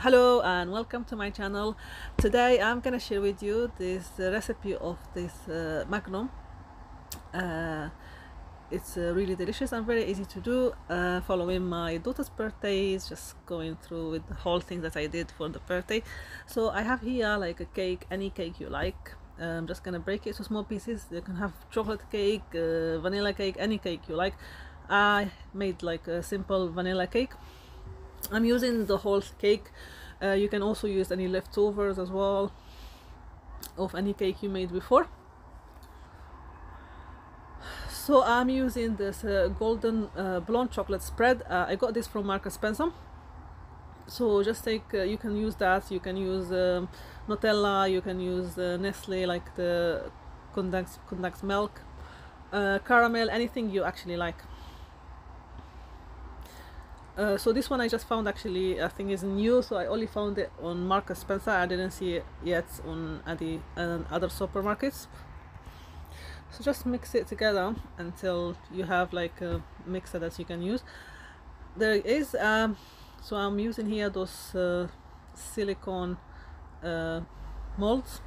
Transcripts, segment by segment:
Hello and welcome to my channel. Today I'm gonna share with you this recipe of this Magnum. uh, it's really delicious and very easy to do, following my daughter's birthdays, just going through with the whole thing that I did for the birthday. So I have here like a cake, any cake you like. I'm just gonna break it to small pieces. You can have chocolate cake, vanilla cake, any cake you like. I made like a simple vanilla cake. I'm using the whole cake. You can also use any leftovers as well of any cake you made before. So I'm using this golden blonde chocolate spread. I got this from Marks Spencer. So just take, you can use that, you can use Nutella, you can use Nestle, like the condensed milk, caramel, anything you actually like. So this one I just found, actually I think is new, so I only found it on Marks Spencer. I didn't see it yet on the other supermarkets. So just mix it together until you have like a mixer that you can use. There is so I'm using here those silicone molds,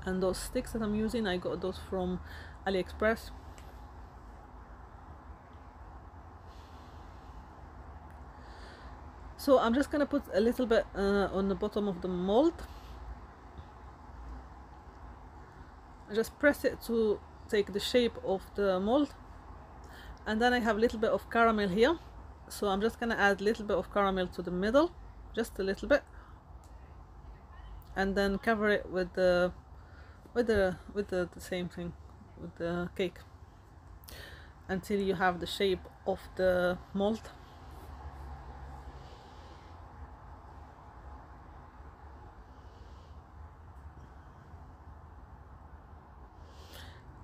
and those sticks that I'm using, I got those from AliExpress. So I'm just gonna put a little bit on the bottom of the mold. I just press it to take the shape of the mold, and then I have a little bit of caramel here. So I'm just gonna add a little bit of caramel to the middle, just a little bit, and then cover it with the same thing, with the cake, until you have the shape of the mold.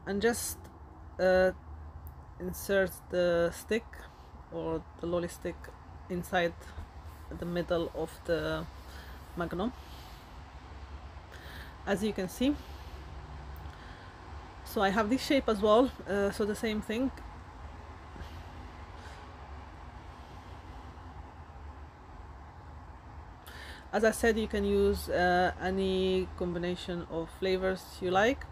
And just insert the stick or the lolly stick inside the middle of the Magnum, as you can see. So I have this shape as well, so the same thing. As I said, you can use any combination of flavors you like.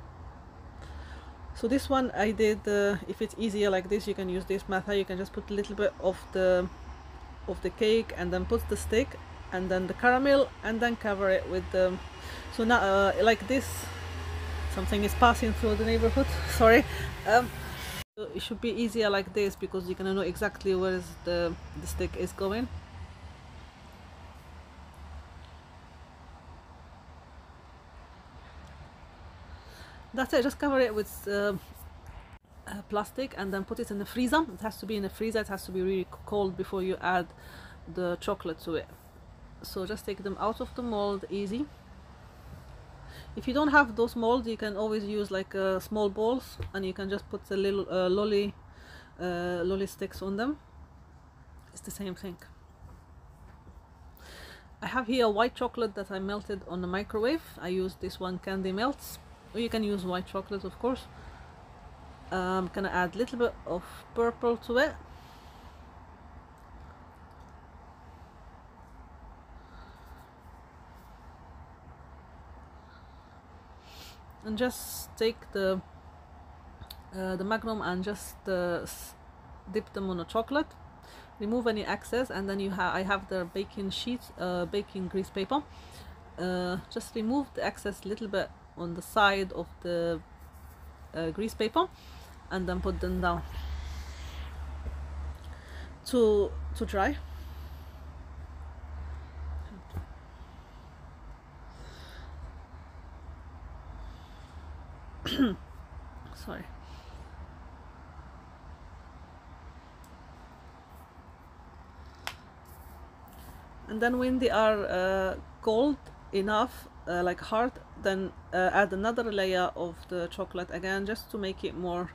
So this one I did, if it's easier like this, you can use this method. You can just put a little bit of the cake, and then put the stick, and then the caramel, and then cover it with the, so now like this. Something is passing through the neighborhood. Sorry. It should be easier like this, because you're gonna know exactly where the stick is going. That's it. Just cover it with plastic, and then put it in the freezer. It has to be in the freezer. It has to be really cold before you add the chocolate to it. So just take them out of the mold easy. If you don't have those molds, you can always use like small balls, and you can just put a little lolly sticks on them. It's the same thing. I have here white chocolate that I melted on the microwave. I use this one, Candy Melts, or you can use white chocolate, of course. I'm gonna add a little bit of purple to it. And just take the Magnum and just dip them on the chocolate. Remove any excess, and then I have the baking sheet, baking grease paper. Just remove the excess little bit on the side of the grease paper, and then put them down to dry. Sorry. And then when they are cold enough, like hard, then add another layer of the chocolate again, just to make it more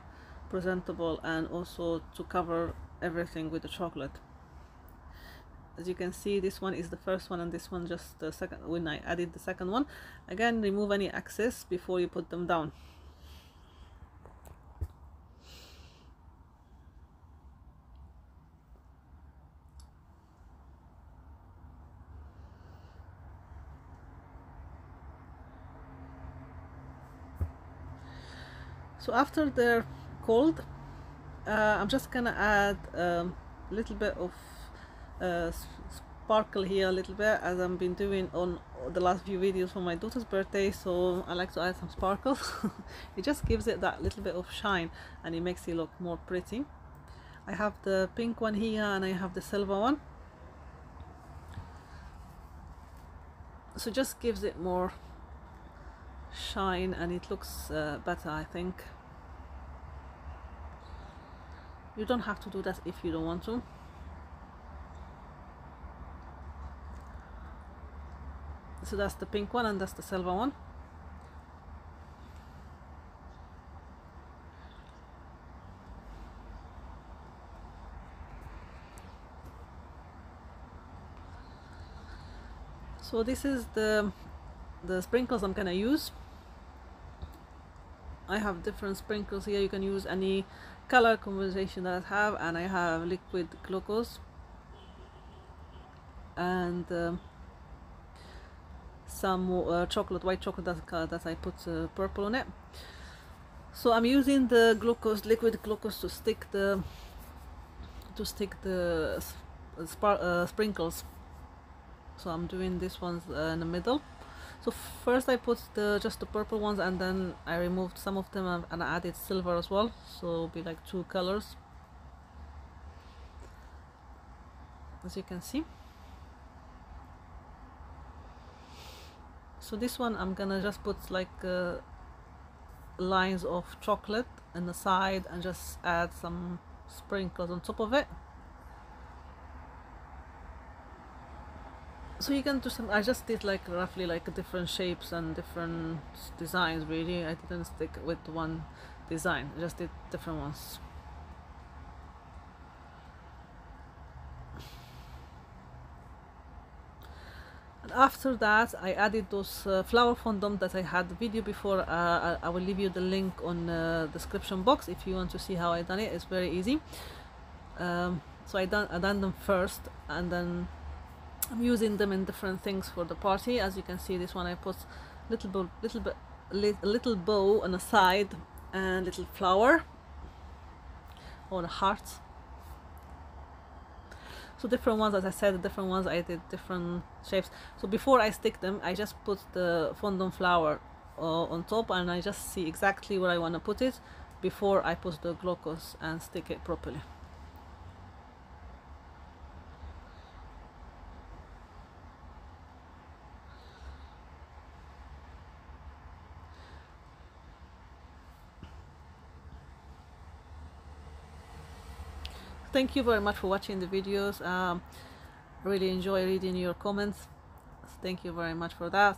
presentable, and also to cover everything with the chocolate. As you can see, this one is the first one, and this one just the second, when I added the second one. Again, remove any excess before you put them down. So after they're cold, I'm just gonna add a little bit of uh, sparkle here, a little bit, as I've been doing on the last few videos for my daughter's birthday. So I like to add some sparkles. It just gives it that little bit of shine and it makes it look more pretty. I have the pink one here and I have the silver one, so just gives it more shine and it looks better, I think. You don't have to do that if you don't want to. So that's the pink one and that's the silver one. So this is the sprinkles I'm gonna use. I have different sprinkles here. You can use any color combination that I have, and I have liquid glucose and some chocolate, white chocolate that I put purple on it. So I'm using the glucose, liquid glucose, to stick the sprinkles. So I'm doing this ones in the middle. So first I put just the purple ones, and then I removed some of them and I added silver as well, so it'll be like two colors, as you can see. So this one I'm gonna just put like lines of chocolate on the side and just add some sprinkles on top of it. So you can do some, I just did like roughly like different shapes and different designs really. I didn't stick with one design, I just did different ones. And after that I added those flower fondant that I had the video before. I will leave you the link on the description box if you want to see how I done it. It's very easy. So I done them first, and then I'm using them in different things for the party. As you can see, this one I put a little bow on the side and little flower or a heart. So different ones, as I said, different ones I did different shapes. So before I stick them, I just put the fondant flower on top, and I just see exactly where I want to put it before I put the glucose and stick it properly. Thank you very much for watching the videos. Really enjoy reading your comments. Thank you very much for that.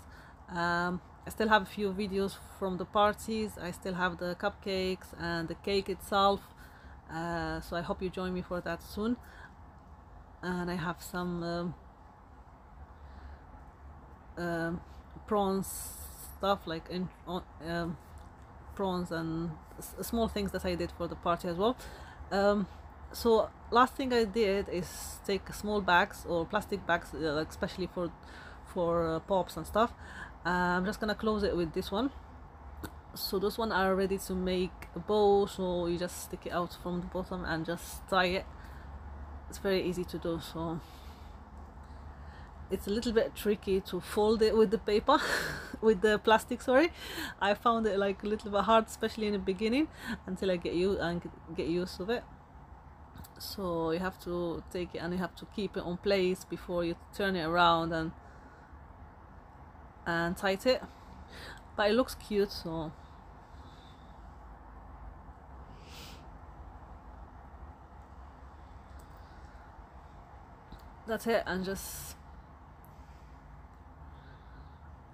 I still have a few videos from the parties. I still have the cupcakes and the cake itself, so I hope you join me for that soon. And I have some prawns stuff, like prawns and small things that I did for the party as well. So last thing I did is take small bags or plastic bags, like especially for pops and stuff. I'm just gonna close it with this one. So those one are ready to make a bow, so you just stick it out from the bottom and just tie it. It's very easy to do. So it's a little bit tricky to fold it with the paper with the plastic, sorry. I found it like a little bit hard, especially in the beginning, until I get used to it. So you have to take it and you have to keep it on place before you turn it around and tight it. But it looks cute, so that's it. And just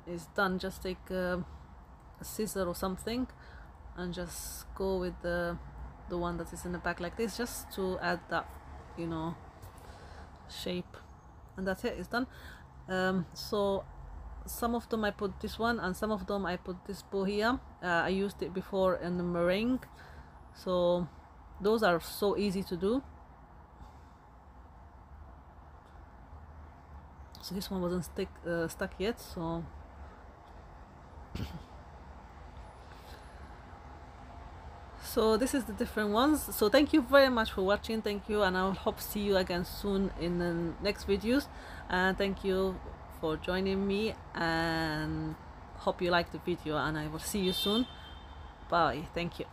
it's done. Just take a scissor or something and just go with the one that is in the back like this, just to add that, you know, shape, and that's it, it's done. So some of them I put this one, and some of them I put this bow here. I used it before in the meringue, so those are so easy to do. So this one wasn't stuck yet, so So this is the different ones. So thank you very much for watching. Thank you, and I will hope to see you again soon in the next videos. And thank you for joining me, and hope you like the video, and I will see you soon. Bye. Thank you.